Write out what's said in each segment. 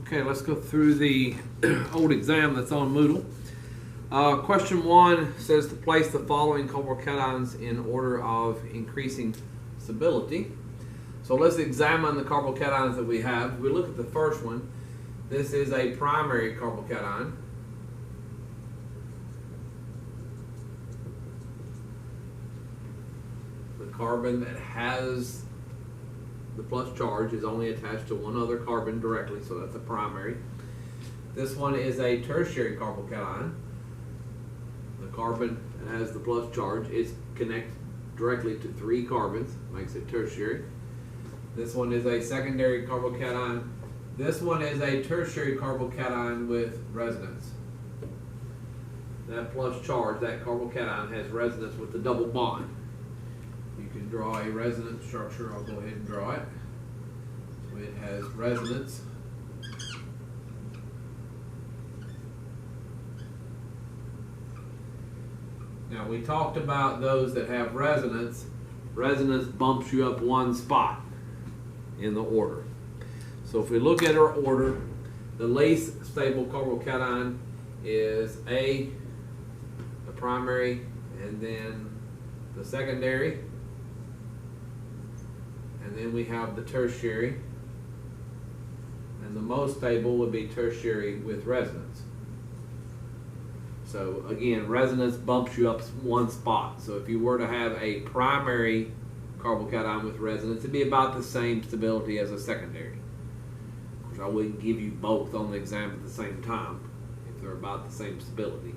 Okay, let's go through the old exam that's on Moodle. Question 1 says to place the following carbocations in order of increasing stability. So let's examine the carbocations that we have. We look at the first one. This is a primary carbocation. The carbon that has the plus charge is only attached to one other carbon directly, so that's a primary. This one is a tertiary carbocation. The carbon that has the plus charge is connected directly to 3 carbons, makes it tertiary. This one is a secondary carbocation. This one is a tertiary carbocation with resonance. That plus charge, that carbocation has resonance with the double bond. You can draw a resonance structure. I'll go ahead and draw it. So it has resonance. Now we talked about those that have resonance. Resonance bumps you up one spot in the order. So if we look at our order, the least stable carbocation is the primary, and then the secondary, and then we have the tertiary, and the most stable would be tertiary with resonance. So again, resonance bumps you up one spot. So if you were to have a primary carbocation with resonance, it'd be about the same stability as a secondary. Of course, I wouldn't give you both on the exam at the same time if they're about the same stability.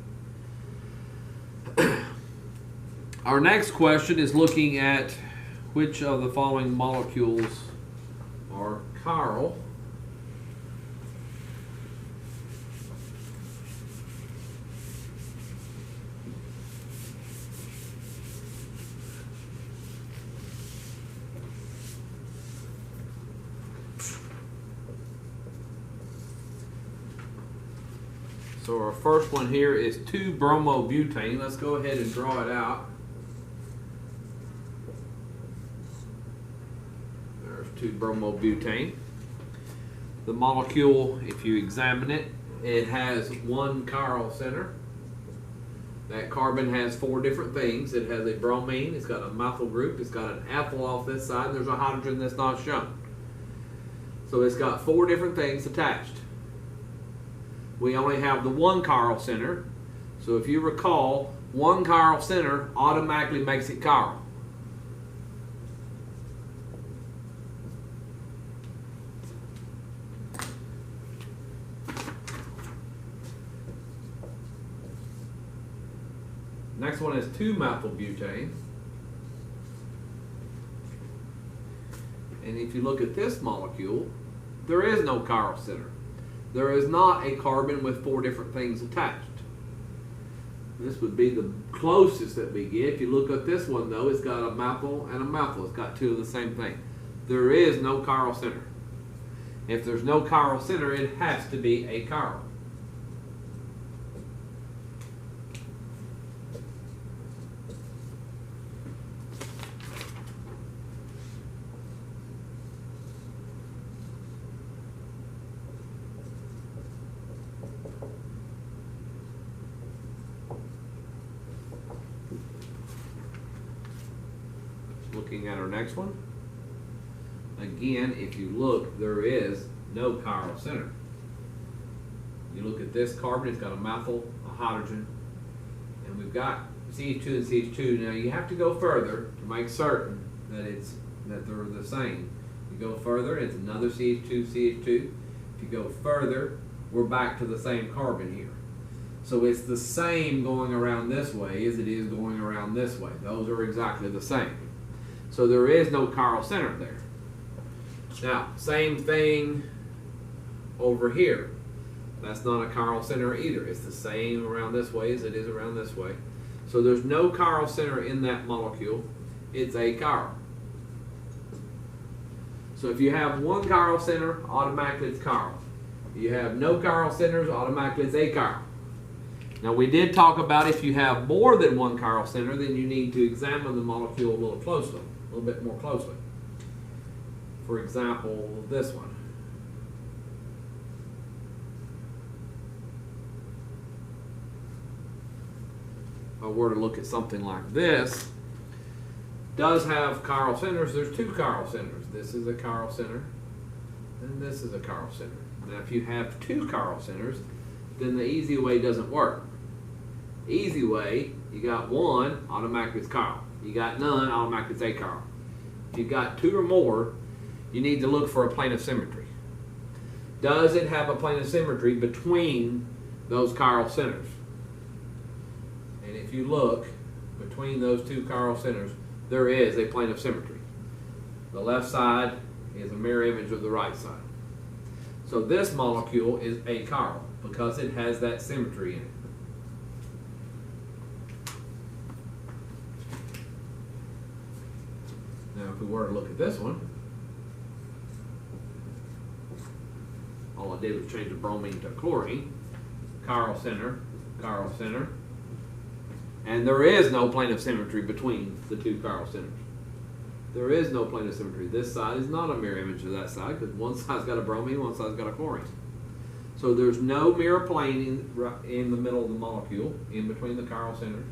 Our next question is looking at which of the following molecules are chiral. So our first one here is 2-bromobutane. Let's go ahead and draw it out. There's 2-bromobutane. The molecule, if you examine it, it has one chiral center. That carbon has 4 different things. It has a bromine, it's got a methyl group, it's got an ethyl off this side, and there's a hydrogen that's not shown. So it's got 4 different things attached. We only have the one chiral center. So if you recall, one chiral center automatically makes it chiral. Next one is 2-methylbutane. And if you look at this molecule, there is no chiral center. There is not a carbon with 4 different things attached. This would be the closest that we get. If you look at this one though, it's got a methyl and a methyl. It's got 2 of the same thing. There is no chiral center. If there's no chiral center, it has to be a chiral. Looking at our next one. Again, if you look, there is no chiral center. You look at this carbon, it's got a methyl, a hydrogen, and we've got CH2 and CH2. Now you have to go further to make certain that they're the same. You go further, it's another CH2, CH2. If you go further, we're back to the same carbon here. So it's the same going around this way as it is going around this way. Those are exactly the same. So there is no chiral center there. Now, same thing over here. That's not a chiral center either. It's the same around this way as it is around this way. So there's no chiral center in that molecule. It's a chiral. So if you have one chiral center, automatically it's chiral. If you have no chiral centers, automatically it's achiral. Now we did talk about if you have more than one chiral center, then you need to examine the molecule a little closely, a little bit more closely. For example, this one. I were to look at something like this, does have chiral centers. There's two chiral centers. This is a chiral center, and this is a chiral center. Now, if you have two chiral centers, then the easy way doesn't work. Easy way, you got one, automatically it's chiral. You got none, automatically it's achiral. If you've got two or more, you need to look for a plane of symmetry. Does it have a plane of symmetry between those chiral centers? And if you look between those two chiral centers, there is a plane of symmetry. The left side is a mirror image of the right side. So this molecule is achiral because it has that symmetry in it. Now if we were to look at this one, all I did was change the bromine to chlorine. Chiral center, and there is no plane of symmetry between the two chiral centers. There is no plane of symmetry. This side is not a mirror image of that side because one side's got a bromine, one side's got a chlorine. So there's no mirror plane in the middle of the molecule, in between the chiral centers.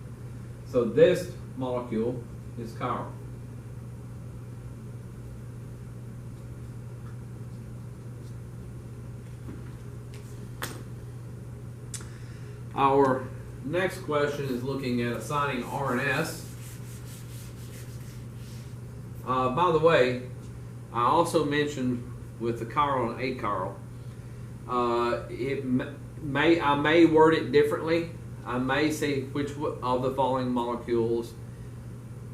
So this molecule is chiral. Our next question is looking at assigning R and S. By the way, I also mentioned with the chiral and achiral, I may word it differently. I may say which of the following molecules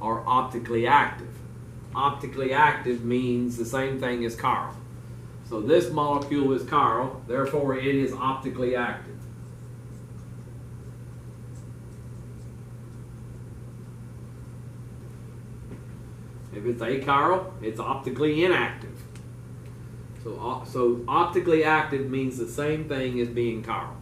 are optically active. Optically active means the same thing as chiral. So this molecule is chiral, therefore it is optically active. If it's achiral, it's optically inactive. So optically active means the same thing as being chiral.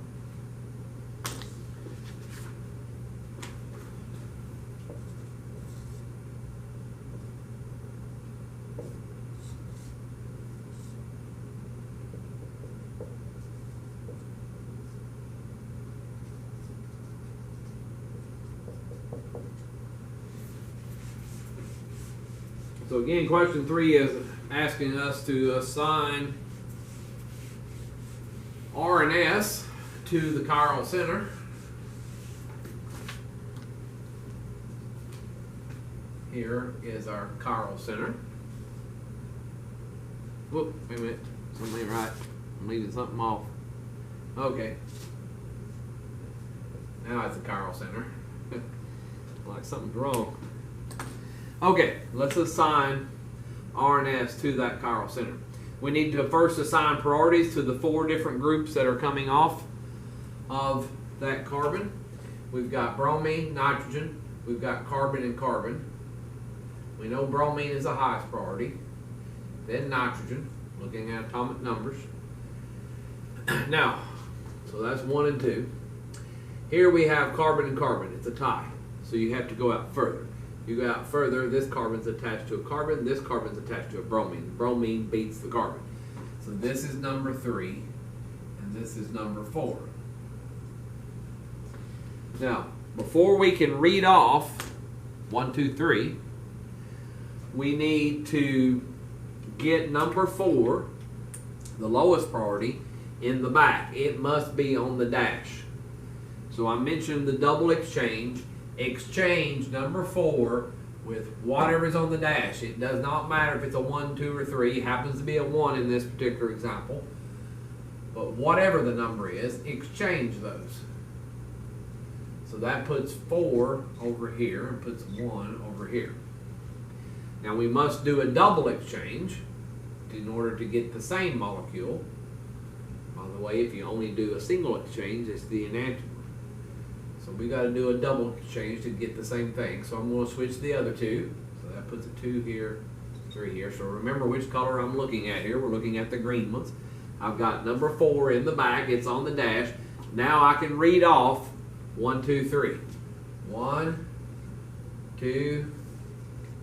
So again, question 3 is asking us to assign R and S to the chiral center. Here is our chiral center. Whoop, wait a minute. Something ain't right. I'm leaving something off. Okay. Now it's a chiral center. Like something's wrong. Okay, let's assign R and S to that chiral center. We need to first assign priorities to the 4 different groups that are coming off of that carbon. We've got bromine, nitrogen, we've got carbon and carbon. We know bromine is the highest priority. Then nitrogen, looking at atomic numbers. Now, so that's 1 and 2. Here we have carbon and carbon. It's a tie. So you have to go out further. You go out further, this carbon's attached to a carbon, this carbon's attached to a bromine. Bromine beats the carbon. So this is number 3, and this is number 4. Now, before we can read off 1, 2, 3, we need to get number 4, the lowest priority, in the back. It must be on the dash. So I mentioned the double exchange. Exchange number 4 with whatever's on the dash. It does not matter if it's a 1, 2, or 3. It happens to be a 1 in this particular example. But whatever the number is, exchange those. So that puts 4 over here and puts 1 over here. Now we must do a double exchange in order to get the same molecule. By the way, if you only do a single exchange, it's the enantiomer. So we got to do a double exchange to get the same thing. So I'm going to switch the other 2. So that puts a 2 here, 3 here. So remember which color I'm looking at here. We're looking at the green ones. I've got number 4 in the back. It's on the dash. Now I can read off 1, 2, 3. 1, 2,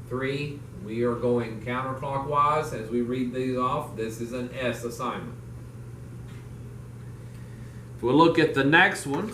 3. We are going counterclockwise as we read these off. This is an S assignment. If we look at the next one,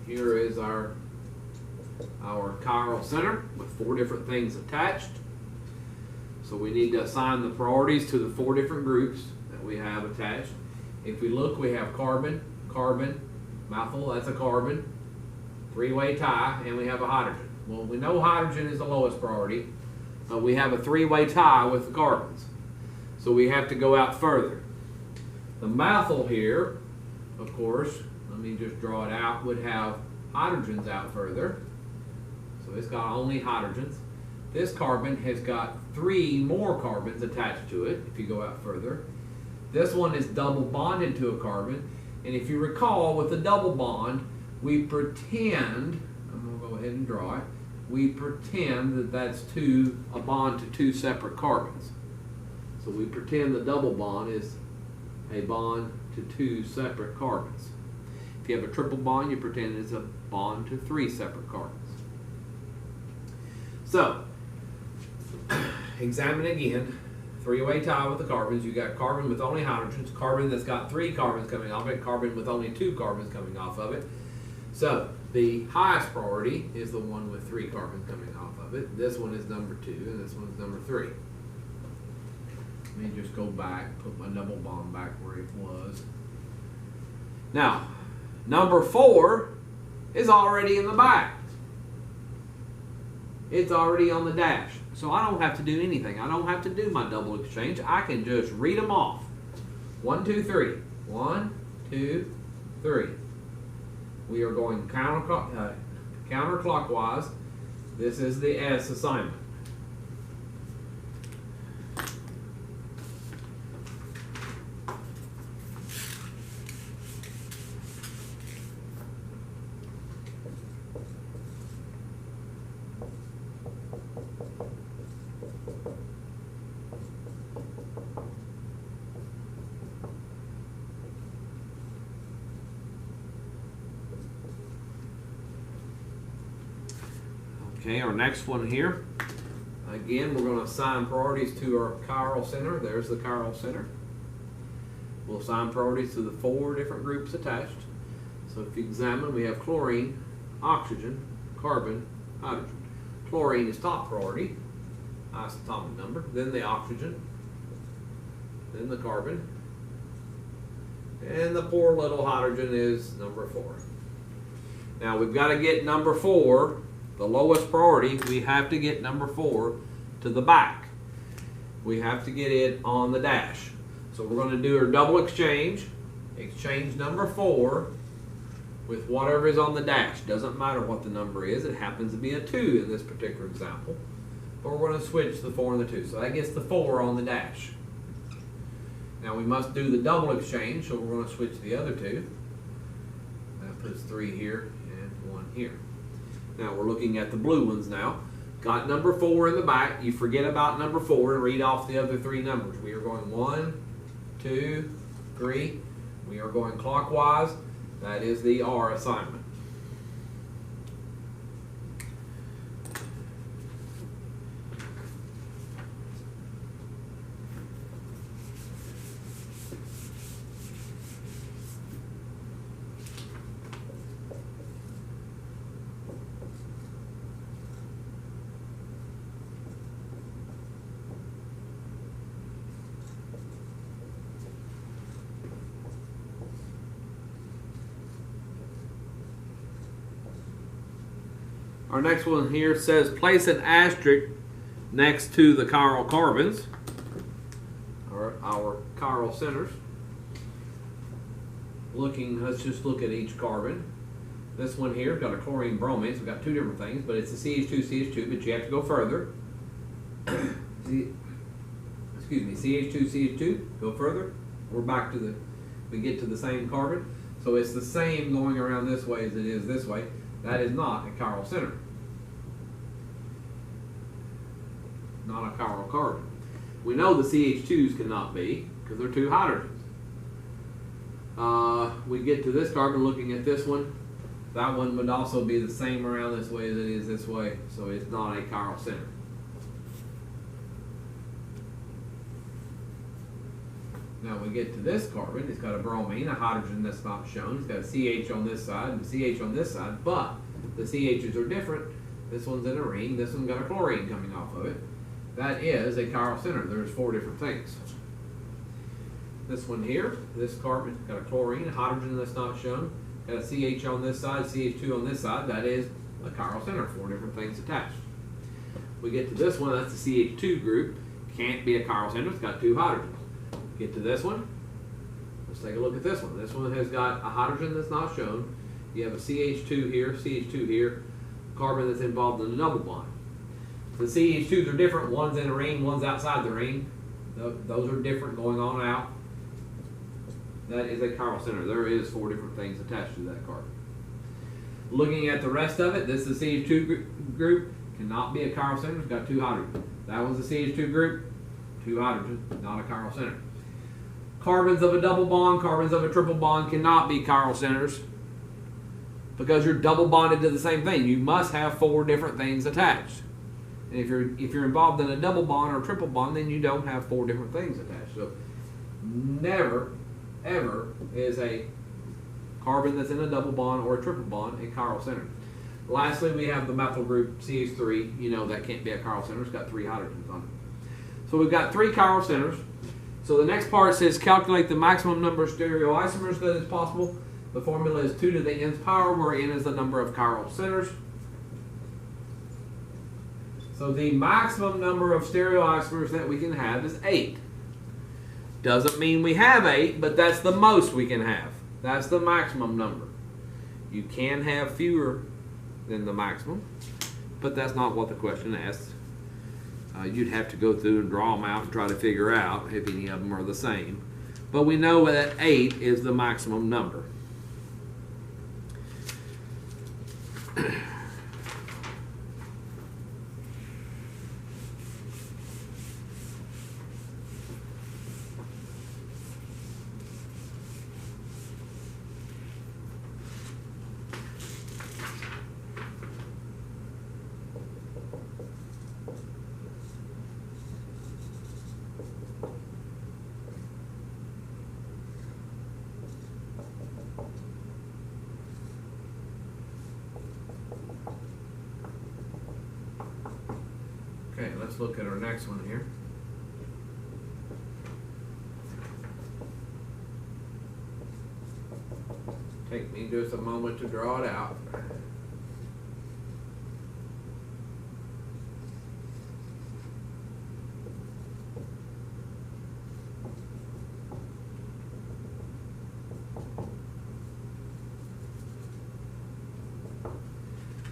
here is our chiral center with 4 different things attached. So we need to assign the priorities to the 4 different groups that we have attached. If we look, we have carbon, carbon, methyl, that's a carbon, 3-way tie, and we have a hydrogen. Well, we know hydrogen is the lowest priority, but we have a 3-way tie with the carbons. So we have to go out further. The methyl here, of course, let me just draw it out, would have hydrogens out further. So it's got only hydrogens. This carbon has got 3 more carbons attached to it, if you go out further. This one is double bonded to a carbon, and if you recall, with a double bond, we pretend, I'm going to go ahead and draw it, we pretend that that's a bond to 2 separate carbons. So we pretend the double bond is a bond to 2 separate carbons. If you have a triple bond, you pretend it's a bond to 3 separate carbons. So, examine again. 3-way tie with the carbons. You got carbon with only hydrogens, carbon that's got 3 carbons coming off it, carbon with only 2 carbons coming off of it. So, the highest priority is the one with 3 carbons coming off of it. This one is number 2, and this one's number 3. Let me just go back, put my double bond back where it was. Now, number 4 is already in the back. It's already on the dash. So I don't have to do anything. I don't have to do my double exchange. I can just read them off. 1, 2, 3. 1, 2, 3. We are going counterclockwise. This is the S assignment. Okay, our next one here. Again, we're going to assign priorities to our chiral center. There's the chiral center. We'll assign priorities to the 4 different groups attached. So if you examine, we have chlorine, oxygen, carbon, hydrogen. Chlorine is top priority, highest atomic number, then the oxygen, then the carbon, and the poor little hydrogen is number 4. Now we've got to get number 4, the lowest priority. We have to get number 4 to the back. We have to get it on the dash. So we're going to do our double exchange. Exchange number 4 with whatever is on the dash. Doesn't matter what the number is. It happens to be a 2 in this particular example. But we're going to switch the 4 and the 2. So that gets the 4 on the dash. Now we must do the double exchange, so we're going to switch the other 2. That puts 3 here and 1 here. Now we're looking at the blue ones now. Got number 4 in the back. You forget about number 4 and read off the other 3 numbers. We are going 1, 2, 3. We are going clockwise. That is the R assignment. Our next one here says place an asterisk next to the chiral carbons, or our chiral centers. Let's just look at each carbon. This one here got a chlorine bromine, so we've got 2 different things, but it's a CH2, CH2, but you have to go further. Excuse me, CH2, CH2, go further. We're back to we get to the same carbon. So it's the same going around this way as it is this way. That is not a chiral center. Not a chiral carbon. We know the CH2s cannot be because they're 2 hydrogens. We get to this carbon looking at this one. That one would also be the same around this way as it is this way, so it's not a chiral center. Now we get to this carbon, it's got a bromine, a hydrogen that's not shown. It's got a CH on this side and a CH on this side, but the CHs are different. This one's in a ring, this one's got a chlorine coming off of it. That is a chiral center. There's 4 different things. This one here, this carbon, got a chlorine, a hydrogen that's not shown, got a CH on this side, CH2 on this side. That is a chiral center, 4 different things attached. We get to this one, that's the CH2 group. Can't be a chiral center, it's got 2 hydrogens. Get to this one, let's take a look at this one. This one has got a hydrogen that's not shown. You have a CH2 here, CH2 here, carbon that's involved in a double bond. The CH2s are different, one's in a ring, one's outside the ring. Those are different going on and out. That is a chiral center. There is 4 different things attached to that carbon. Looking at the rest of it, this is the CH2 group, cannot be a chiral center, it's got 2 hydrogens. That one's the CH2 group, 2 hydrogens, not a chiral center. Carbons of a double bond, carbons of a triple bond cannot be chiral centers because you're double bonded to the same thing. You must have 4 different things attached. And if you're involved in a double bond or a triple bond, then you don't have 4 different things attached. So never, ever is a carbon that's in a double bond or a triple bond a chiral center. Lastly, we have the methyl group CH3. You know that can't be a chiral center. It's got 3 hydrogens on it. So we've got 3 chiral centers. So the next part says calculate the maximum number of stereoisomers that is possible. The formula is 2 to the nth power, where n is the number of chiral centers. So the maximum number of stereoisomers that we can have is 8. Doesn't mean we have 8, but that's the most we can have. That's the maximum number. You can have fewer than the maximum, but that's not what the question asks. You'd have to go through and draw them out and try to figure out if any of them are the same. But we know that 8 is the maximum number. Okay, let's look at our next one here. Take me just a moment to draw it out.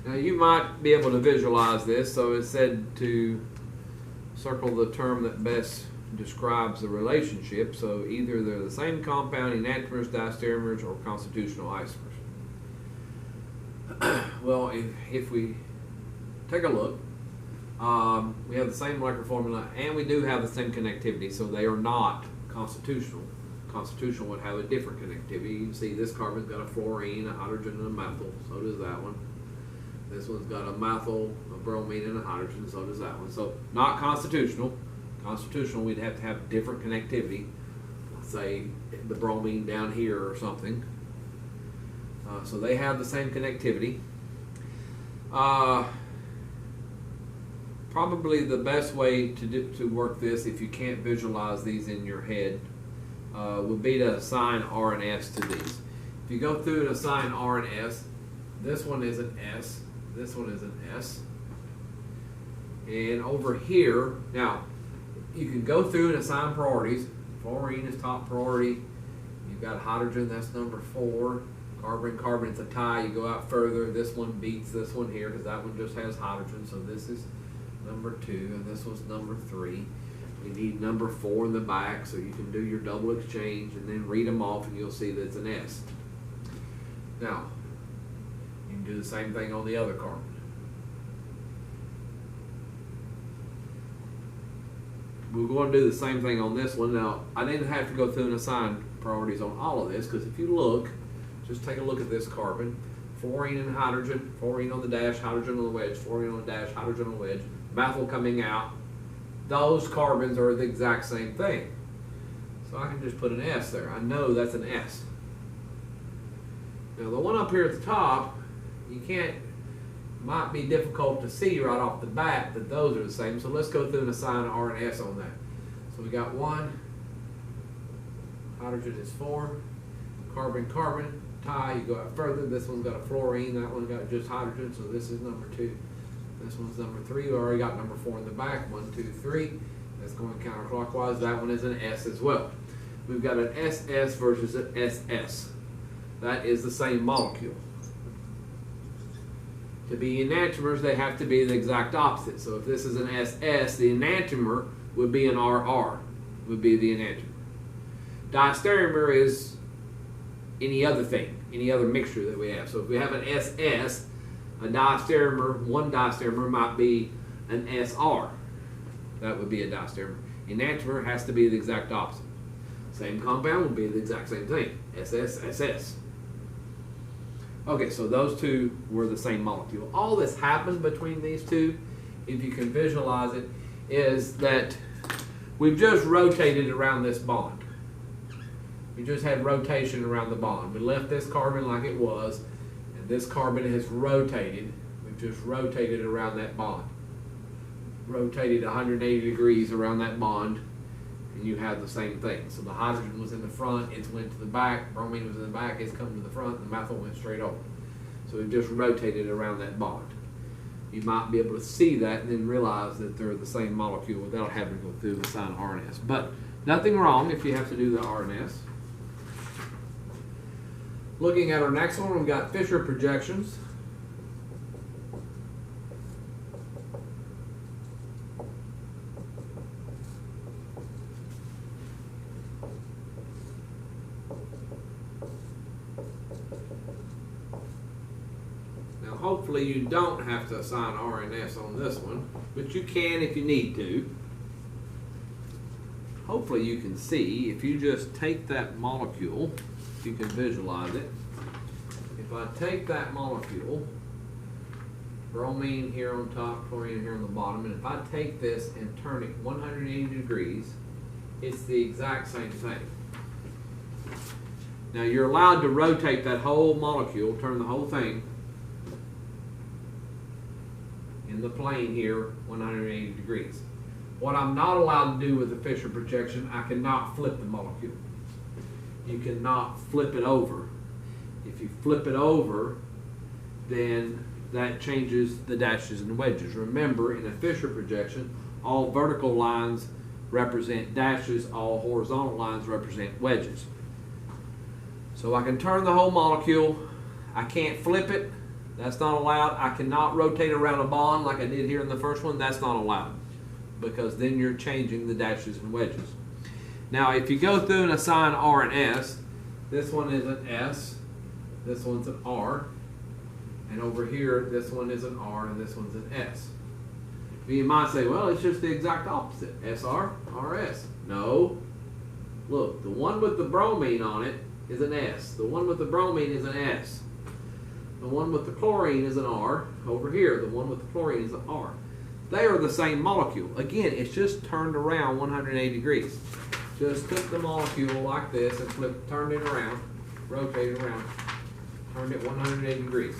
Now you might be able to visualize this, so it's said to circle the term that best describes the relationship. So either they're the same compound, enantiomers, diastereomers, or constitutional isomers. Well, if we take a look, we have the same molecular formula and we do have the same connectivity, so they are not constitutional. Constitutional would have a different connectivity. You can see this carbon's got a fluorine, a hydrogen, and a methyl, so does that one. This one's got a methyl, a bromine, and a hydrogen, so does that one. So not constitutional. Constitutional, we'd have to have different connectivity. Say the bromine down here or something. So they have the same connectivity. Probably the best way to work this, if you can't visualize these in your head, would be to assign R and S to these. If you go through and assign R and S, this one is an S. This one is an S. And over here, now, you can go through and assign priorities. Fluorine is top priority. You've got hydrogen, that's number 4. Carbon, carbon, it's a tie. You go out further. This one beats this one here because that one just has hydrogen. So this is number 2, and this one's number 3. We need number 4 in the back, so you can do your double exchange and then read them off, and you'll see that it's an S. Now, you can do the same thing on the other carbon. We're going to do the same thing on this one. Now, I didn't have to go through and assign priorities on all of this, because if you look, just take a look at this carbon. Fluorine and hydrogen, fluorine on the dash, hydrogen on the wedge, fluorine on the dash, hydrogen on the wedge, methyl coming out. Those carbons are the exact same thing. So I can just put an S there. I know that's an S. Now the one up here at the top, you can't, might be difficult to see right off the bat that those are the same. So let's go through and assign R and S on that. So we got 1, hydrogen is 4, carbon, carbon, tie, you go out further. This one's got a fluorine, that one got just hydrogen, so this is number 2. This one's number 3. We already got number 4 in the back. 1, 2, 3. That's going counterclockwise. That one is an S as well. We've got an SS versus an SS. That is the same molecule. To be enantiomers, they have to be the exact opposite. So if this is an SS, the enantiomer would be an RR, would be the enantiomer. Diastereomer is any other thing, any other mixture that we have. So if we have an SS, a diastereomer, one diastereomer might be an SR. That would be a diastereomer. Enantiomer has to be the exact opposite. Same compound will be the exact same thing. SS, SS. Okay, so those two were the same molecule. All that's happened between these two, if you can visualize it, is that we've just rotated around this bond. We just had rotation around the bond. We left this carbon like it was, and this carbon has rotated. We've just rotated around that bond. Rotated 180 degrees around that bond, and you have the same thing. So the hydrogen was in the front, it went to the back, bromine was in the back, it's come to the front, the methyl went straight over. So we've just rotated around that bond. You might be able to see that and then realize that they're the same molecule without having to go through the sign R and S. But nothing wrong if you have to do the R and S. Looking at our next one, we've got Fischer projections. Hopefully you don't have to assign R and S on this one, but you can if you need to. Hopefully you can see, if you just take that molecule, if you can visualize it, if I take that molecule, bromine here on top, chlorine here on the bottom, and if I take this and turn it 180 degrees, it's the exact same thing. Now you're allowed to rotate that whole molecule, turn the whole thing, in the plane here 180 degrees. What I'm not allowed to do with the Fischer projection, I cannot flip the molecule. You cannot flip it over. If you flip it over, then that changes the dashes and wedges. Remember, in a Fischer projection, all vertical lines represent dashes, all horizontal lines represent wedges. So I can turn the whole molecule. I can't flip it. That's not allowed. I cannot rotate around a bond like I did here in the first one. That's not allowed, because then you're changing the dashes and wedges. Now, if you go through and assign R and S, this one is an S, this one's an R, and over here, this one is an R, and this one's an S. You might say, well, it's just the exact opposite. SR, RS. No. Look, the one with the bromine on it is an S. The one with the bromine is an S. The one with the chlorine is an R. Over here, the one with the chlorine is an R. They are the same molecule. Again, it's just turned around 180 degrees. Just took the molecule like this and turned it around, rotated around, turned it 180 degrees.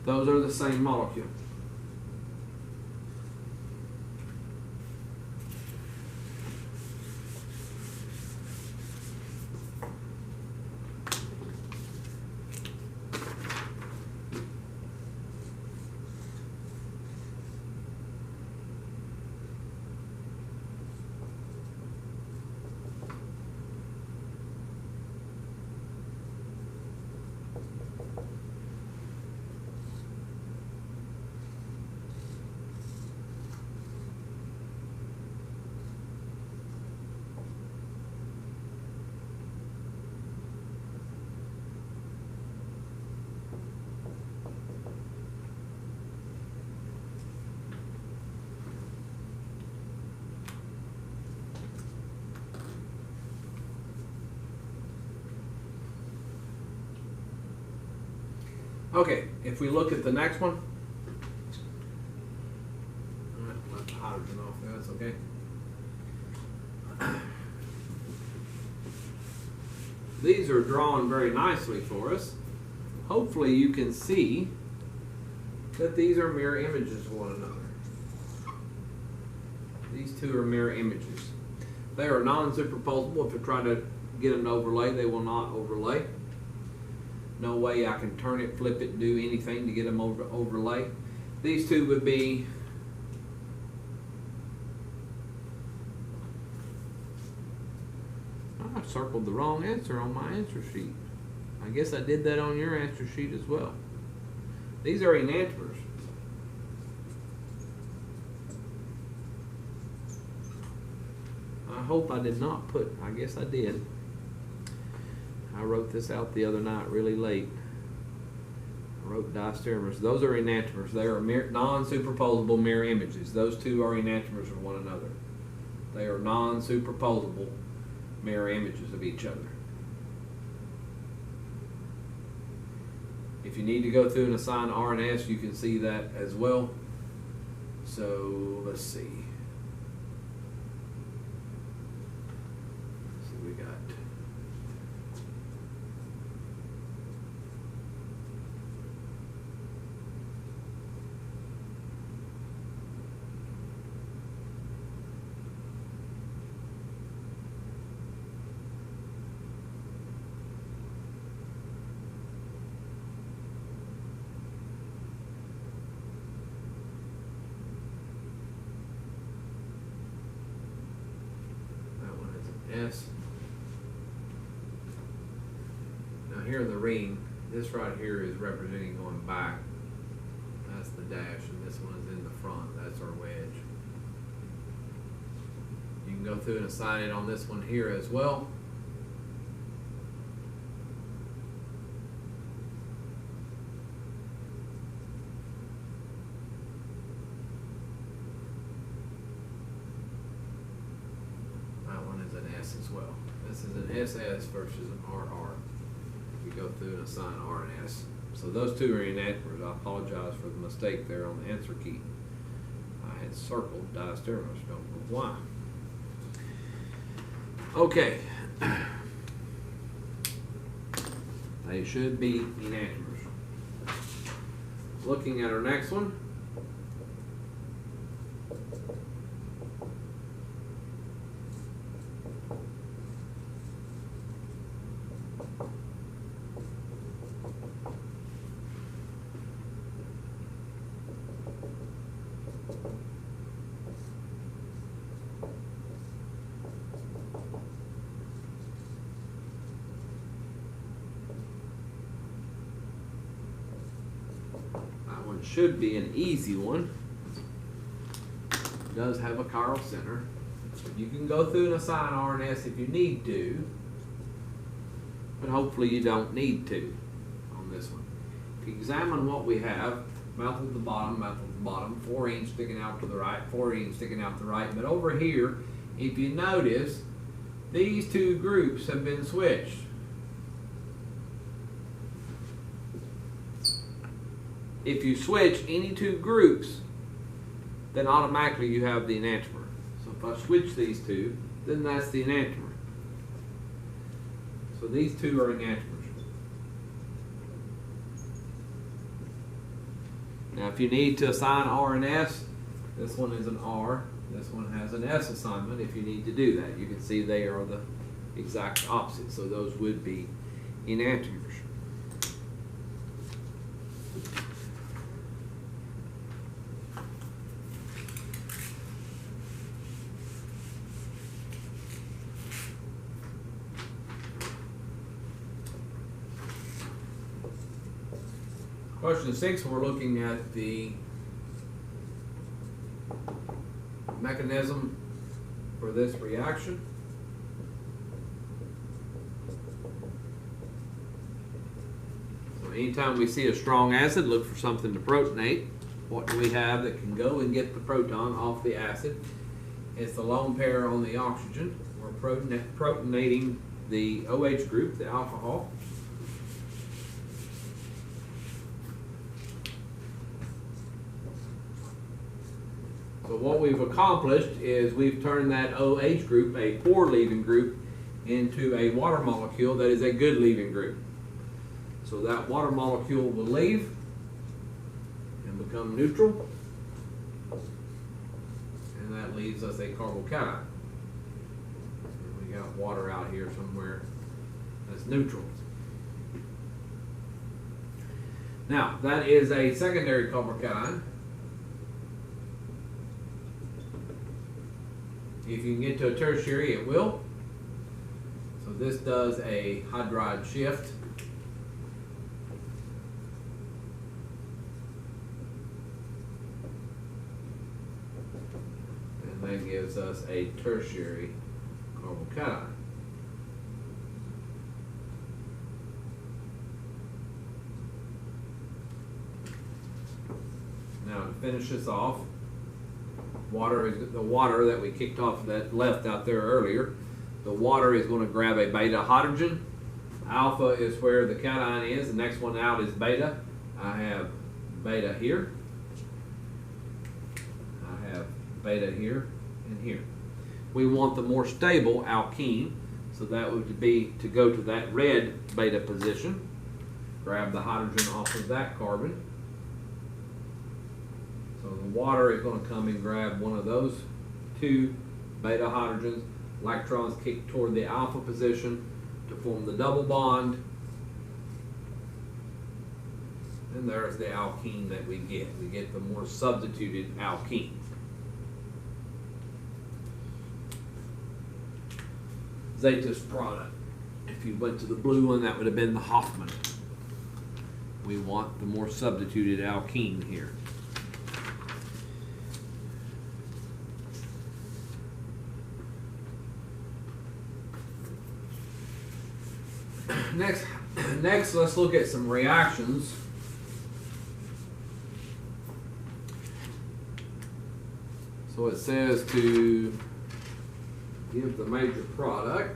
Those are the same molecule. Okay, if we look at the next one, let the hydrogen off there, that's okay. these are drawn very nicely for us. Hopefully you can see that these are mirror images of one another. These two are mirror images. They are non-superposable. If you try to get them to overlay, they will not overlay. No way I can turn it, flip it, do anything to get them overlay. These two would be I circled the wrong answer on my answer sheet. I guess I did that on your answer sheet as well. These are enantiomers. I hope I did not put, I guess I did. I wrote this out the other night really late. I wrote diastereomers. Those are enantiomers. They are non-superposable mirror images. Those two are enantiomers of one another. They are non-superposable mirror images of each other. If you need to go through and assign R and S, you can see that as well. So let's see. We got S. Now here in the ring, this right here is representing going back. That's the dash, and this one is in the front. That's our wedge. You can go through and assign it on this one here as well. As well. This is an SS versus an RR. We go through and assign R and S. So those two are enantiomers. I apologize for the mistake there on the answer key. I had circled diastereomers. Don't know why. Okay. They should be enantiomers. Looking at our next one. Should be an easy one. It does have a chiral center. You can go through and assign R and S if you need to, but hopefully you don't need to on this one. If you examine what we have, mouth at the bottom, 4 sticking out to the right, 4 sticking out to the right. But over here, if you notice, these two groups have been switched. If you switch any two groups, then automatically you have the enantiomer. So if I switch these two, then that's the enantiomer. So these two are enantiomers. Now if you need to assign R and S, this one is an R, this one has an S assignment if you need to do that. You can see they are the exact opposite, so those would be enantiomers. Question 6, we're looking at the mechanism for this reaction. So anytime we see a strong acid, look for something to protonate. What do we have that can go and get the proton off the acid? It's the lone pair on the oxygen. We're protonating the OH group, the alcohol. So what we've accomplished is we've turned that OH group, a 4 leaving group, into a water molecule that is a good leaving group. So that water molecule will leave and become neutral, and that leaves us a carbocation. And we got water out here somewhere that's neutral. Now, that is a secondary carbocation. If you can get to a tertiary, it will. So this does a hydride shift. And that gives us a tertiary carbocation. Now to finish this off, the water that we kicked off, that left out there earlier, the water is going to grab a beta hydrogen. Alpha is where the cation is. The next one out is beta. I have beta here. I have beta here and here. We want the more stable alkene, so that would be to go to that red beta position. Grab the hydrogen off of that carbon. So the water is going to come and grab one of those two beta hydrogens. Electrons kick toward the alpha position to form the double bond. And there's the alkene that we get. We get the more substituted alkene. Zeta's product. If you went to the blue one, that would have been the Hoffman. We want the more substituted alkene here. Next, let's look at some reactions. So it says to give the major product.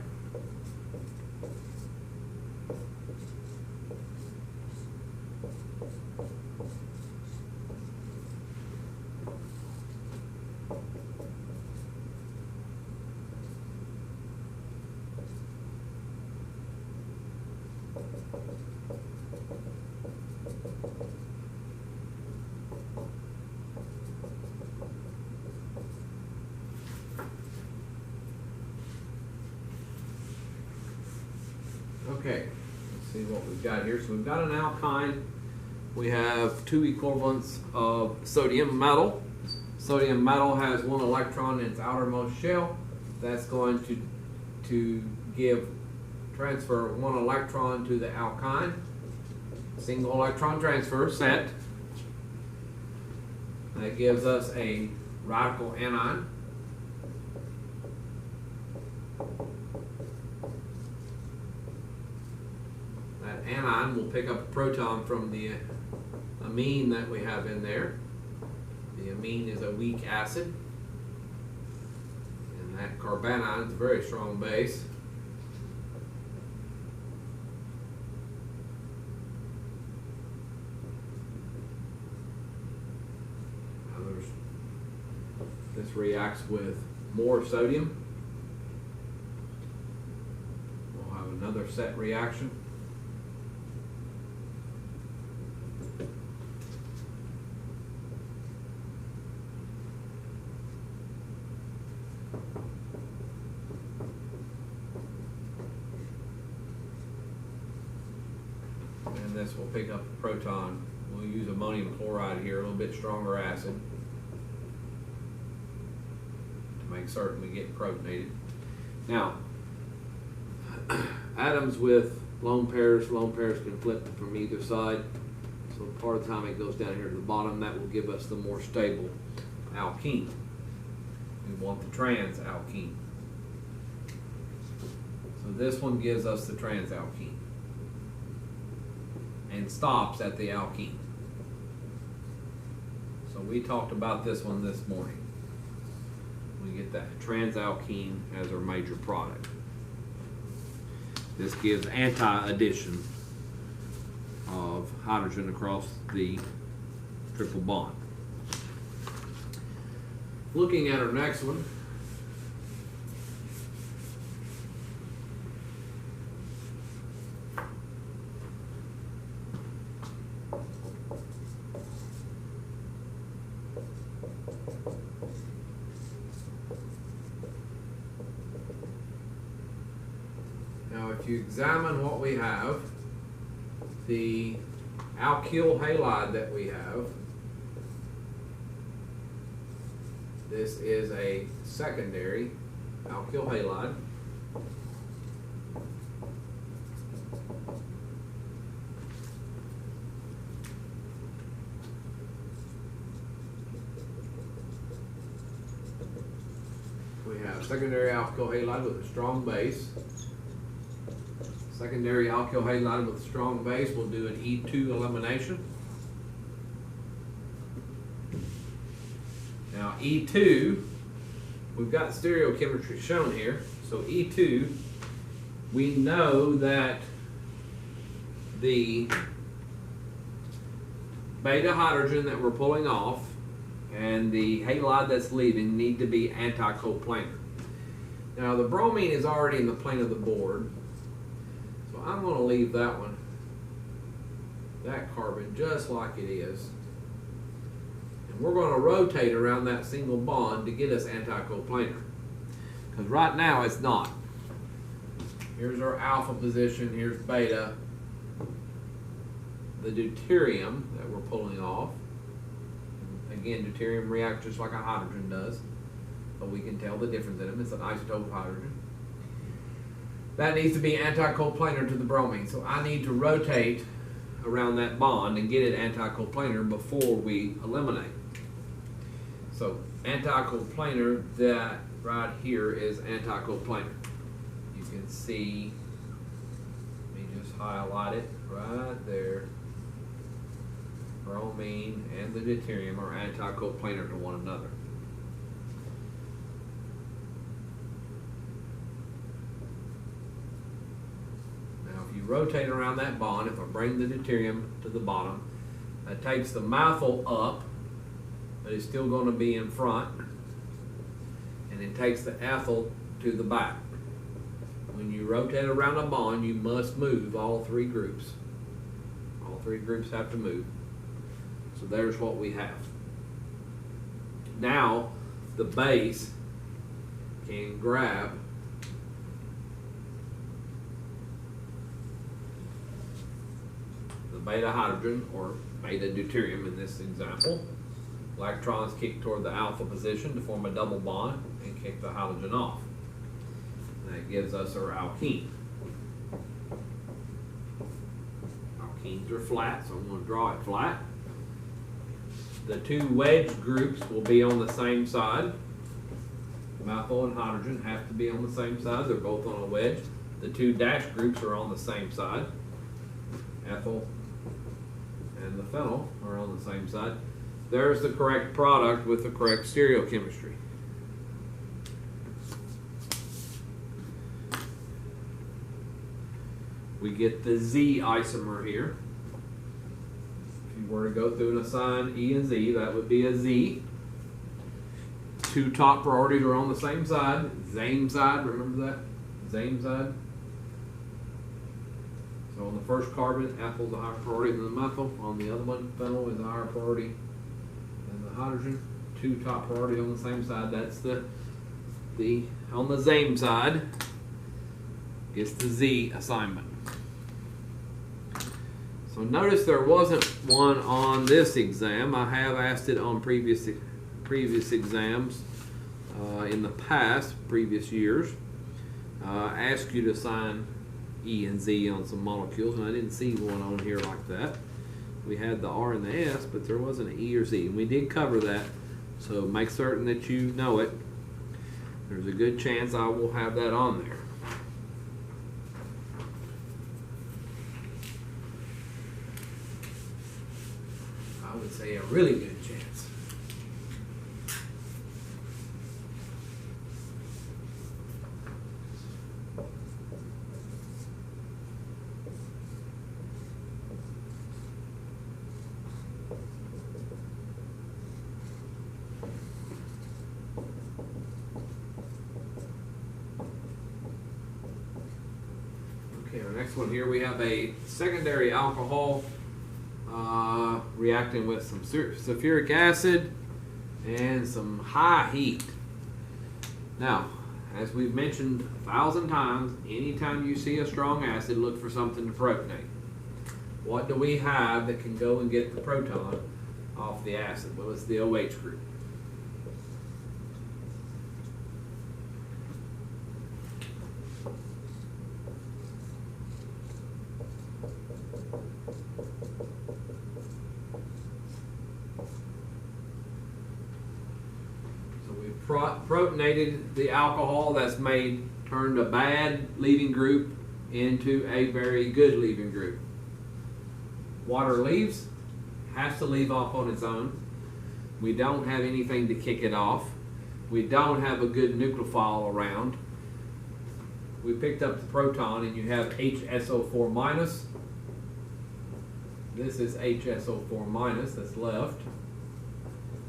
Okay, let's see what we've got here. So we've got an alkyne. We have two equivalents of sodium metal. Sodium metal has one electron in its outermost shell. That's going to transfer one electron to the alkyne. Single electron transfer set. That gives us a radical anion. That anion will pick up a proton from the amine that we have in there. The amine is a weak acid. And that carbanion is a very strong base. This reacts with more sodium. We'll have another set reaction. And this will pick up a proton. We'll use ammonium chloride here, a little bit stronger acid. Make certain we get protonated. Now, atoms with lone pairs can flip from either side. So part of the time it goes down here to the bottom. That will give us the more stable alkene. We want the trans alkene. So this one gives us the trans alkene and stops at the alkene. So we talked about this one this morning. We get that transalkene as our major product. This gives anti-addition of hydrogen across the triple bond. Looking at our next one, if you examine what we have, the alkyl halide that we have, this is a secondary alkyl halide. We have secondary alkyl halide with a strong base. Secondary alkyl halide with a strong base, we'll do an E2 elimination. Now E2, we've got stereochemistry shown here. So E2, we know that the beta hydrogen that we're pulling off and the halide that's leaving need to be anticoplanar. Now the bromine is already in the plane of the board, so I'm going to leave that one, that carbon, just like it is. And we're going to rotate around that single bond to get us anticoplanar, because right now it's not. Here's our alpha position, here's beta, the deuterium that we're pulling off. Again, deuterium reacts just like a hydrogen does, but we can tell the difference in them. It's an isotope of hydrogen. That needs to be anticoplanar to the bromine, so I need to rotate around that bond and get it anticoplanar before we eliminate. So anticoplanar, that right here is anticoplanar. You can see, let me just highlight it right there. Bromine and the deuterium are anticoplanar to one another. Now if you rotate around that bond, if I bring the deuterium to the bottom, that takes the methyl up, but it's still going to be in front, and it takes the ethyl to the back. When you rotate around a bond, you must move all three groups. All three groups have to move. So there's what we have. Now the base can grab the beta hydrogen, or beta deuterium in this example. Electrons kick toward the alpha position to form a double bond and kick the hydrogen off. That gives us our alkene. Alkenes are flat, so I'm going to draw it flat. The two wedge groups will be on the same side. Methyl and hydrogen have to be on the same side. They're both on a wedge. The two dash groups are on the same side. Ethyl and the phenyl are on the same side. There's the correct product with the correct stereochemistry. We get the Z isomer here. If you were to go through and assign E and Z, that would be a Z. Two top priorities are on the same side. Same side, remember that? Same side. So on the first carbon, ethyl is a higher priority than the methyl. On the other one, phenyl is a higher priority than the hydrogen. Two top priority on the same side. That's the on the same side gets the Z assignment. So notice there wasn't one on this exam. I have asked it on previous exams in the past, previous years. I asked you to assign E and Z on some molecules, and I didn't see one on here like that. We had the R and the S, but there wasn't an E or Z, and we did cover that, so make certain that you know it. There's a good chance I will have that on there. I would say a really good chance. Okay, our next one here, we have a secondary alcohol reacting with some sulfuric acid and some high heat. Now, as we've mentioned 1,000 times, anytime you see a strong acid, look for something to protonate. What do we have that can go and get the proton off the acid? Well, it's the OH group. Protonated the alcohol that's turned a bad leaving group into a very good leaving group. Water leaves, has to leave off on its own. We don't have anything to kick it off. We don't have a good nucleophile around. We picked up the proton and you have HSO4 minus. This is HSO4 minus that's left.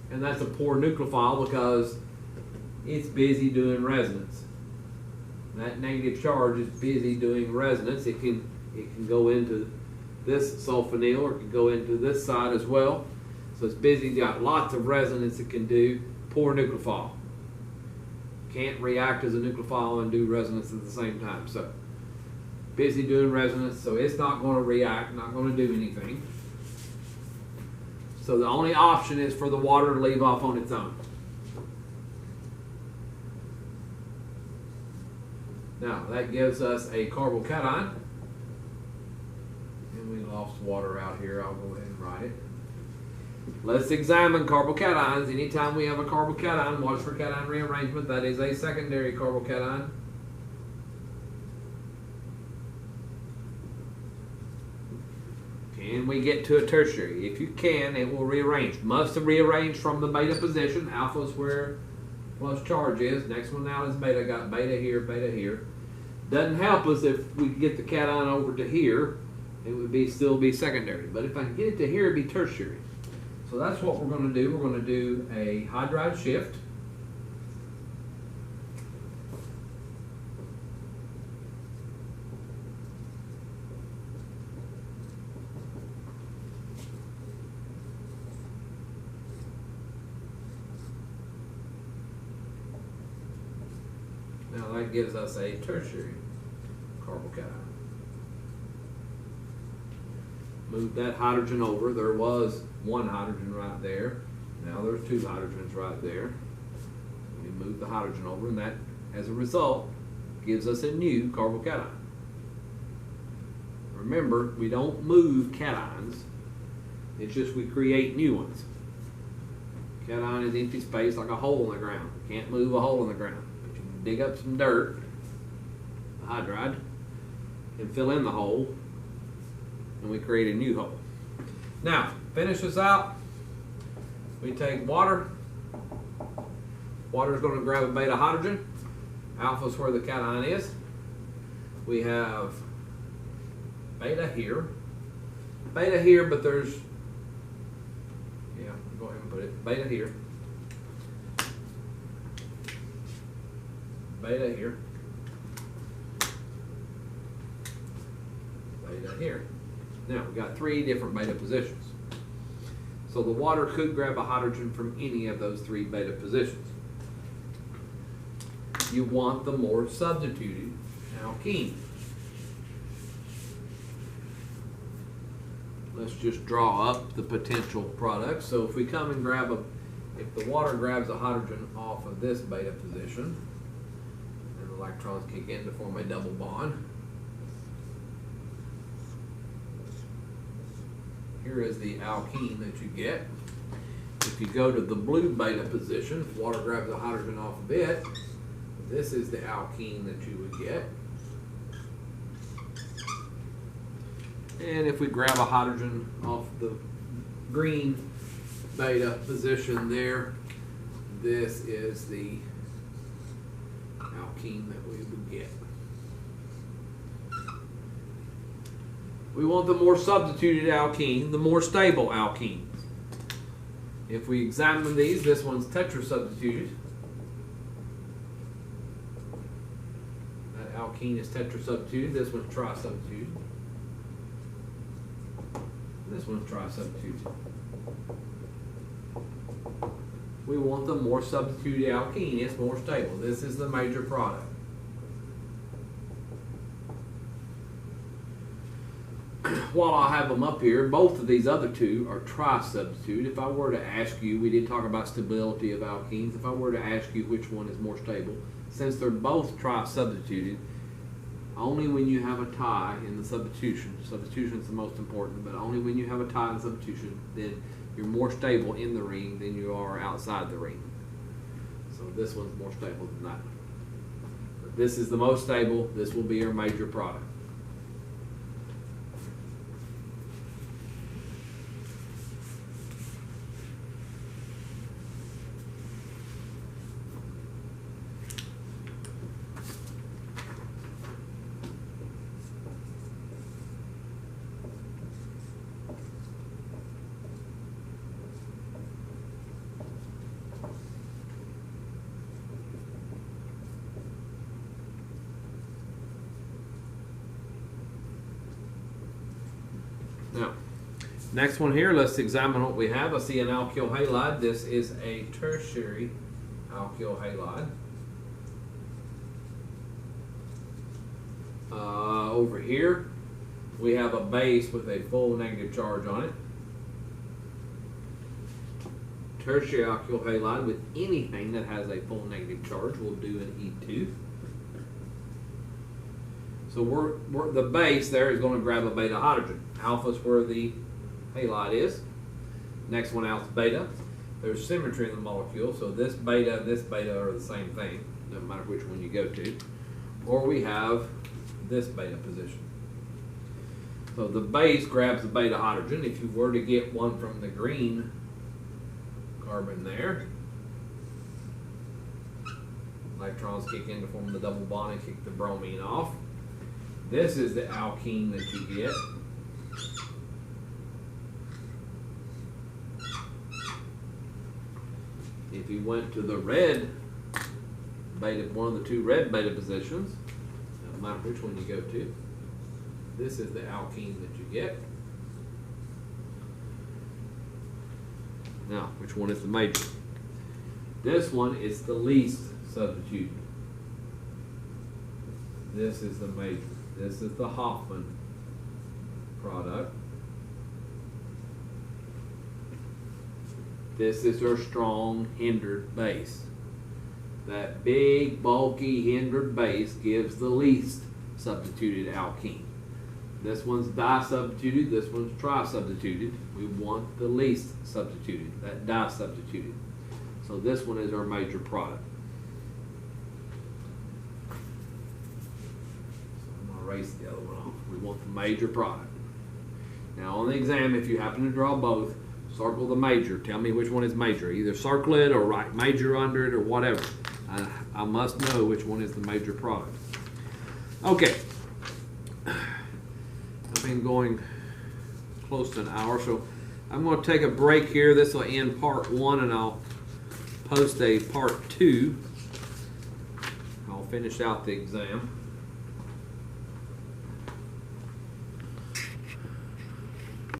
And that's a poor nucleophile because it's busy doing resonance. That negative charge is busy doing resonance. It can go into this sulfonyl or it can go into this side as well. So it's busy, got lots of resonance it can do. Poor nucleophile. Can't react as a nucleophile and do resonance at the same time. So busy doing resonance, so it's not going to react, not going to do anything. So the only option is for the water to leave off on its own. Now that gives us a carbocation. And we lost water out here. I'll go ahead and write it. Let's examine carbocations. Anytime we have a carbocation, watch for cation rearrangement. That is a secondary carbocation. Can we get to a tertiary? If you can, it will rearrange. Must have rearranged from the beta position. Alpha is where plus charge is. Next one now is beta. Got beta here, beta here. Doesn't help us if we get the cation over to here. It would still be secondary. But if I can get it to here, it'd be tertiary. So that's what we're going to do. We're going to do a hydride shift. Now that gives us a tertiary carbocation. Move that hydrogen over. There was one hydrogen right there. Now there's two hydrogens right there. We move the hydrogen over, and that, as a result, gives us a new carbocation. Remember, we don't move cations. It's just we create new ones. Cation is empty space like a hole in the ground. You can't move a hole in the ground. But you can dig up some dirt, the hydride, and fill in the hole, and we create a new hole. Now, finish this out. We take water. Water is going to grab a beta hydrogen. Alpha is where the cation is. We have beta here. Beta here, but there's, go ahead and put it, beta here. Beta here. Beta here. Now, we've got three different beta positions. So the water could grab a hydrogen from any of those three beta positions. You want the more substituted alkene. Let's just draw up the potential products. So if we come and if the water grabs a hydrogen off of this beta position, and the electrons kick in to form a double bond. Here is the alkene that you get. If you go to the blue beta position, if water grabs a hydrogen off of it, this is the alkene that you would get. And if we grab a hydrogen off the green beta position there, this is the alkene that we would get. We want the more substituted alkene, the more stable alkene. If we examine these, this one's tetrasubstituted. That alkene is tetrasubstituted. This one's trisubstituted. This one's trisubstituted. We want the more substituted alkene. It's more stable. This is the major product. While I have them up here, both of these other two are tri-substitute. If I were to ask you, we did talk about stability of alkenes. If I were to ask you which one is more stable, since they're both tri-substituted, only when you have a tie in the substitution is the most important, but only when you have a tie in the substitution, then you're more stable in the ring than you are outside the ring. So this one's more stable than that. But this is the most stable. This will be our major product. Now, next one here, let's examine what we have. I see an alkyl halide. This is a tertiary alkyl halide. Over here, we have a base with a full negative charge on it. Tertiary alkyl halide with anything that has a full negative charge will do an E2. So the base there is going to grab a beta hydrogen. Alpha is where the halide is. Next one out is beta. There's symmetry in the molecule, so this beta are the same thing. Doesn't matter which one you go to. Or we have this beta position. So the base grabs the beta hydrogen. If you were to get one from the green carbon there, electrons kick in to form the double bond and kick the bromine off. This is the alkene that you get. If you went to the red beta, one of the two red beta positions, no matter which one you go to, this is the alkene that you get. Now, which one is the major? This one is the least substituted. This is the major. This is the Hoffman product. This is our strong hindered base. That big, bulky hindered base gives the least substituted alkene. This one's di-substituted, this one's tri-substituted. We want the least substituted, that di-substituted. So this one is our major product. Erase the other one off. We want the major product. Now on the exam, if you happen to draw both, circle the major. Tell me which one is major. Either circle it or write major under it or whatever. I must know which one is the major product. Okay. I've been going close to an hour, so I'm going to take a break here. This will end part 1 and I'll post a part 2. I'll finish out the exam.